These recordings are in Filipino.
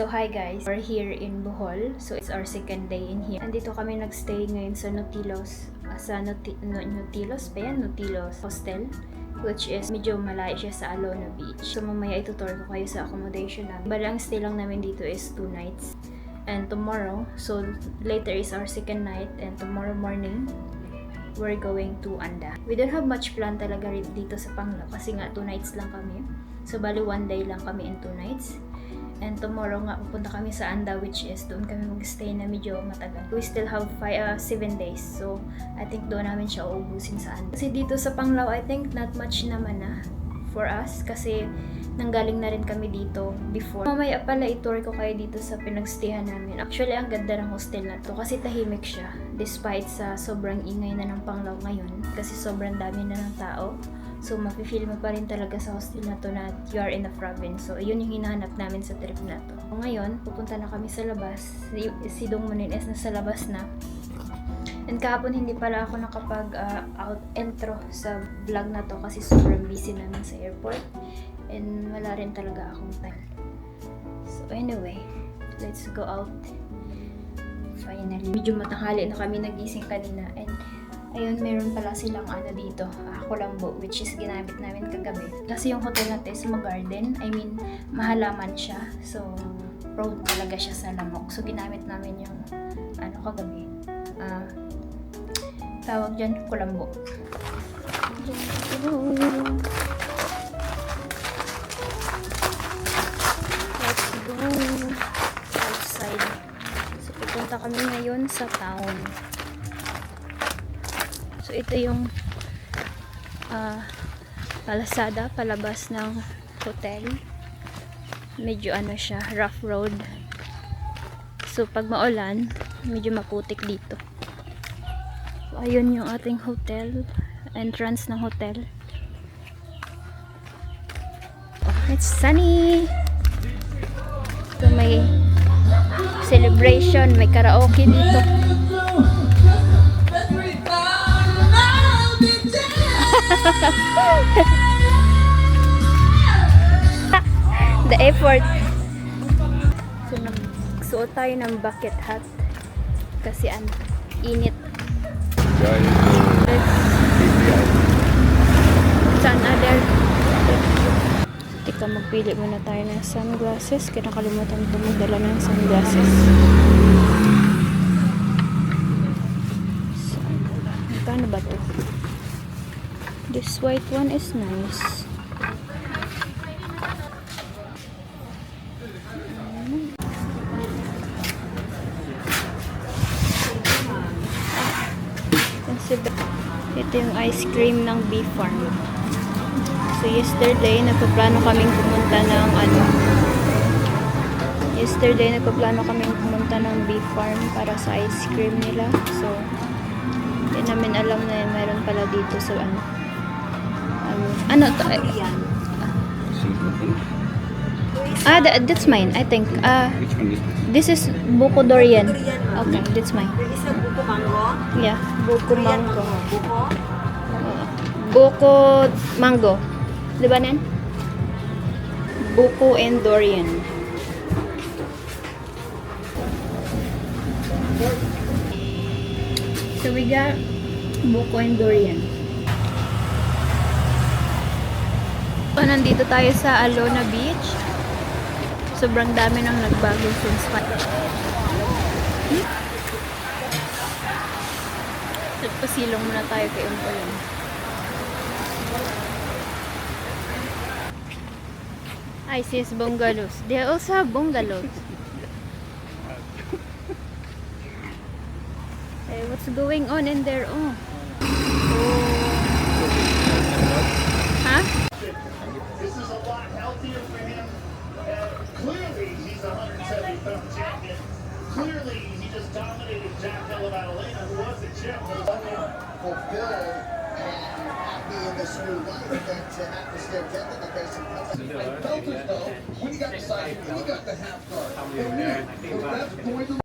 So hi guys, we're here in Bohol. So it's our second day in here. Andito kami nagstay ngayon sa Nautilos. Nautilos ba yan? Nautilos Hostel. Which is medyo malayo siya sa Alona Beach. So mamaya itutur ko kayo sa accommodation namin. Bali ang stay lang namin dito is 2 nights. And tomorrow, so later is our second night. And tomorrow morning, we're going to Anda. We don't have much plan talaga dito sa Panglao kasi nga 2 nights lang kami. So bali 1 day lang kami and 2 nights. And tomorrow nga pupunta kami sa Anda, which is doon kami mag-stay na medyo matagal. We still have 7 days. So I think doon namin siya uubusin sa Anda. Kasi dito sa Panglao, I think not much naman na for us kasi nanggaling na rin kami dito before. Mamaya pala i-tour ko kayo dito sa pinagstayhan namin. Actually, ang ganda ng hostel na to kasi tahimik siya despite sa sobrang ingay na ng Panglao ngayon kasi sobrang dami na ng tao. So, mafe-feel mo pa rin talaga sa hostel na to na you are in the province. So, yun yung hinahanap namin sa trip na to. Ngayon, pupunta na kami sa labas. Si Dong Munin is nasa labas na. And kahapon hindi pala ako intro sa vlog na to kasi sobrang busy namin sa airport. And wala rin talaga akong time. So, anyway, let's go out. Finally. Medyo matanghali na kami nagising kanina. And ayun, meron pala silang dito, kulambo, which is ginamit namin kagabi. Kasi yung hotel natin is garden, I mean, mahalaman siya. So, prone talaga siya sa lamok. So, ginamit namin yung, kagabi. Tawag dyan, kulambo. Let's go outside. So, pupunta kami ngayon sa town. So, ito yung palasada, palabas ng hotel. Medyo siya, rough road. So, pag maulan, medyo maputik dito. So, ayun yung ating hotel. Entrance ng hotel. Oh, it's sunny! So, may celebration, may karaoke dito. The effort. So, nagsuot tayo ng bucket hat kasi init. Saan other? Tika, magpili muna tayo ng sunglasses. Kinakalimutan ko magdala ng sunglasses. So, magkano ba ito? This white one is nice. Ito yung ice cream ng Bee Farm. So yesterday nagpaplano kaming pumunta ng Bee Farm para sa ice cream nila. So hindi namin alam na mayroon pala dito sa that's mine, I think. This is buko durian. Okay, that's mine. Isa buko mango? Yeah, buko mango. Buko? Buko mango. Di ba nan? Buko and durian. So we got buko and durian. So, nandito tayo sa Alona Beach. Sobrang dami nang nagbago since Nagpasilong muna tayo kay Umpalong. I see bungalows. They also have bungalows. Hey, what's going on in there? Oh. Huh? This is a lot healthier for him. Clearly, he's a 170-pound champion. Clearly, he just dominated Jack Della Maddalena, who was the champ. Fulfilled and happy in this new life that have to stare death in the face of I felt as though when you got the side, when you got the half guard, that's going to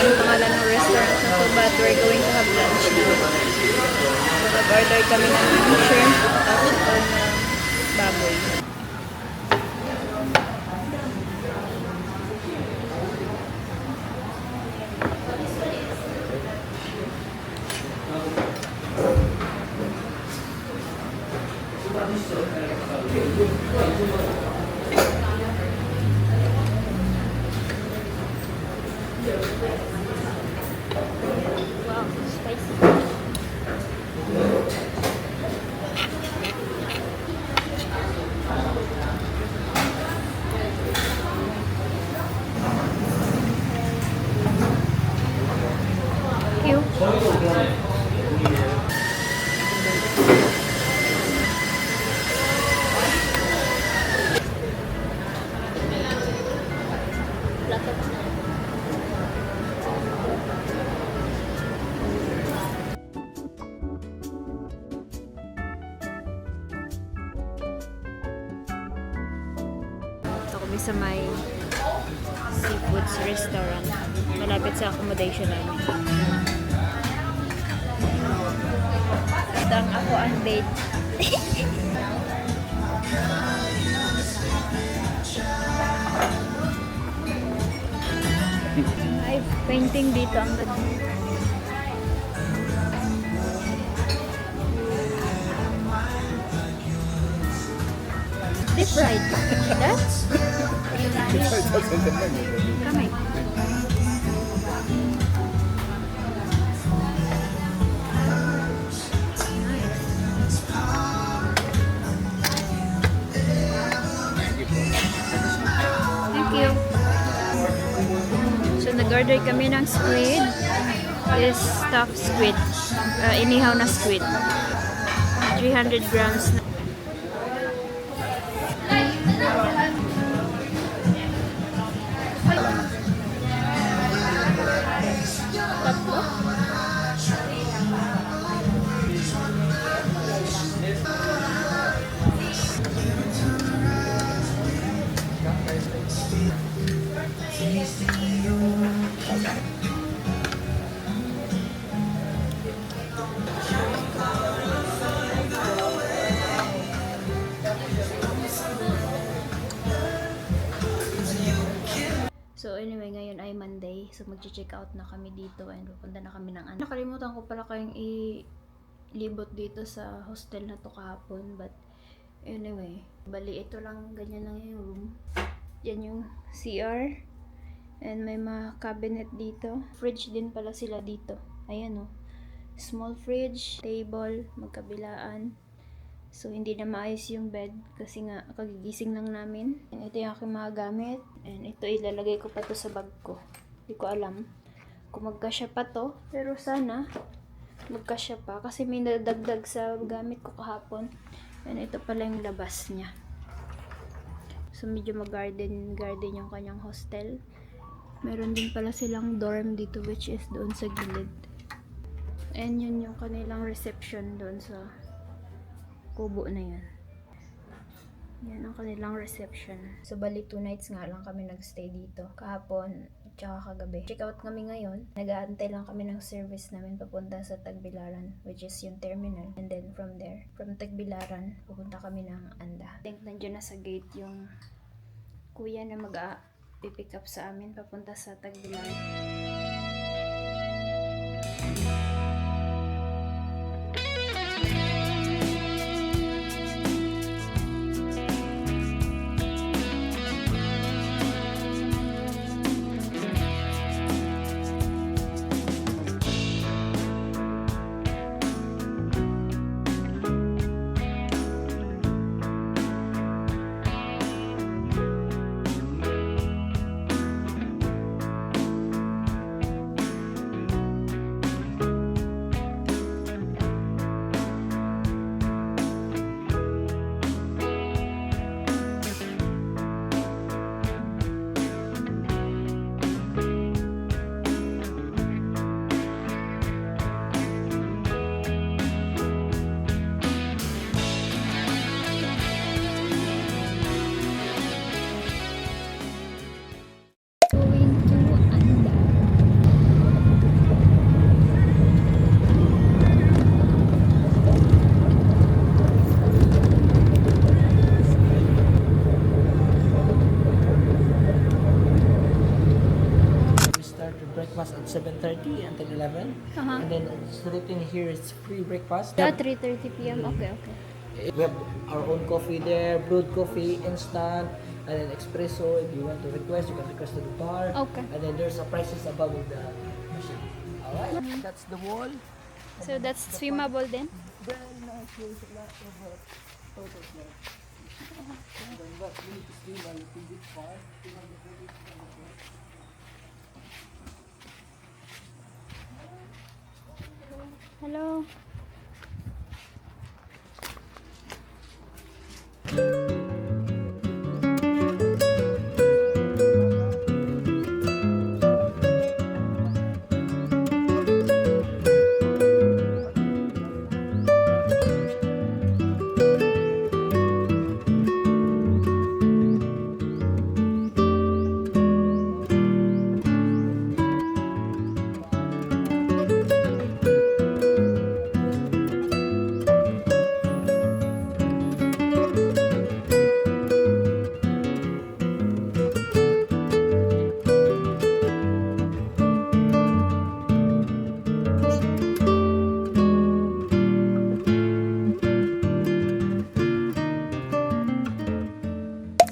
yung pangalan ng restaurant na to, but we're going to have lunch now. So, nag-order kami ng shrimp at saka ng baboy. Wow, spicy. Thank you. Ito kami sa may seafoods restaurant. Malapit sa accommodation namin. Tang ako ang date. Ay, painting dito ang ganda. Deep fried. That's kamay. Thank you. So, nag-order kami ng squid. This stuffed squid. Inihaw na squid. 300 grams na. Tatlo? So anyway, ngayon ay Monday. So magche-check out na kami dito and pupunta na kami ng Nakalimutan ko pala kayong ilibot dito sa hostel na to kahapon. But anyway, bali ito lang, ganyan lang yung room. Yan yung CR. And may mga cabinet dito. Fridge din pala sila dito. Ayan o. Small fridge, table, magkabilaan. So, hindi na maayos yung bed kasi nga kagigising lang namin. And ito yung aking mga gamit. And ito ilalagay ko pa to sa bag ko. Hindi ko alam kung magkasya pa to. Pero sana magkasya pa kasi may nadagdag sa gamit ko kahapon. And ito pala yung labas niya. So, medyo mag-garden yung kanyang hostel. Meron din pala silang dorm dito which is doon sa gilid. And yun yung kanilang reception doon sa kubo na yan. Yan ang kanilang reception. So, bali 2 nights nga lang kami nagstay dito. Kahapon, tsaka kagabi. Check out kami ngayon. Nag-aantay lang kami ng service namin papunta sa Tagbilaran, which is yung terminal. And then from there, from Tagbilaran, pupunta kami ng Anda. I think nandiyan na sa gate yung kuya na mag-pick up sa amin papunta sa Tagbilaran. 3:30 until 11. Uh-huh. And then straight in here is free breakfast. Yeah, 3:30 p.m. Okay, okay. We have our own coffee there, brewed coffee, instant, and then espresso. If you want to request, you can request to the bar. Okay. And then there's a prices above of the machine. Alright, that's the wall. So that's swimmable then? Very nice. There's a lot of photos there. And then what we need to swim a little bit far. Hello.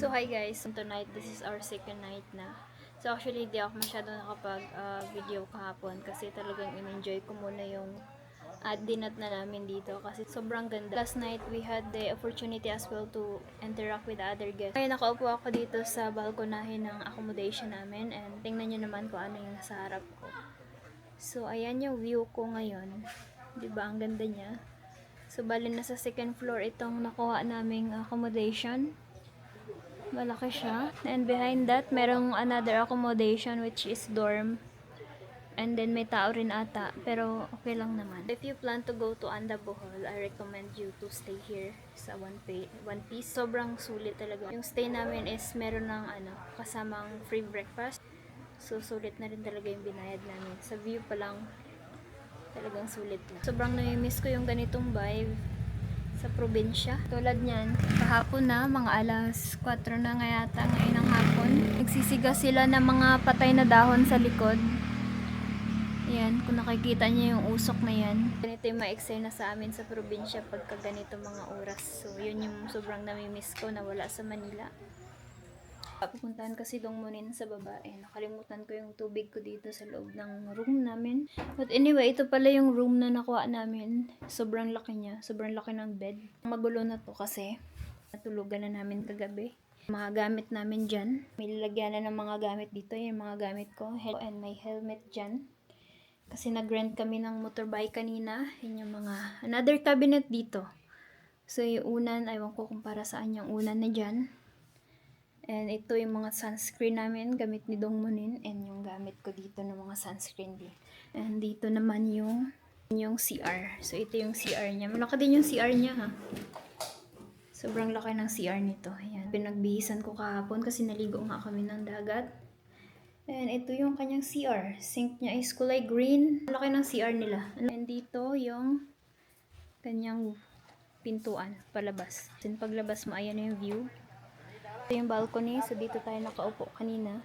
So hi guys, tonight this is our second night na. So actually di ako masyado nakapag video kahapon kasi talagang in-enjoy ko muna yung dinat na namin dito kasi sobrang ganda. Last night we had the opportunity as well to interact with the other guests. Ngayon nakaupo ako dito sa balkonahin ng accommodation namin and tingnan nyo naman kung ano yung nasa harap ko. So ayan yung view ko ngayon. Diba ang ganda niya? So bali na sa second floor itong nakuha naming accommodation. Malaki siya. And behind that, merong another accommodation which is dorm. And then may tao rin ata. Pero okay lang naman. If you plan to go to Anda Bohol, I recommend you to stay here sa One Piece. Sobrang sulit talaga. Yung stay namin is meron ng kasamang free breakfast. So sulit na rin talaga yung binayad namin. Sa view pa lang, talagang sulit na. Sobrang nami-miss ko yung ganitong vibe sa probinsya. Tulad niyan, kahapon na, mga alas 4 na nga yata ngayon ng hapon. Nagsisiga sila ng mga patay na dahon sa likod. Yan, kung nakikita niyo yung usok na yan. Ganito yung ma-excel na sa amin sa probinsya pagka ganito mga oras. So, yun yung sobrang nami-miss ko na wala sa Manila. Pupuntahan kasi Dongmunin sa baba. Nakalimutan ko yung tubig ko dito sa loob ng room namin. But anyway, ito pala yung room na nakuha namin. Sobrang laki niya. Sobrang laki ng bed. Magulo na to kasi natulugan na namin kagabi. Mga gamit namin dyan. May lalagyan na ng mga gamit dito. Yung mga gamit ko. And may helmet dyan. Kasi nag-rent kami ng motorbike kanina. Yun yung mga another cabinet dito. So yung unan, aywan ko kung para saan yung unan na dyan. And ito yung mga sunscreen namin, gamit ni Dongmunin. And yung gamit ko dito ng mga sunscreen din. And dito naman yung CR. So ito yung CR niya. Malaki din yung CR niya ha. Sobrang laki ng CR nito. Ayan. Pinagbihisan ko kahapon kasi naligo nga kami ng dagat. And ito yung kanyang CR. Sink niya is kulay green. Laki ng CR nila. And dito yung kanyang pintuan palabas. Then paglabas mo, ayan yung view. Ito yung balcony. So dito tayo nakaupo kanina.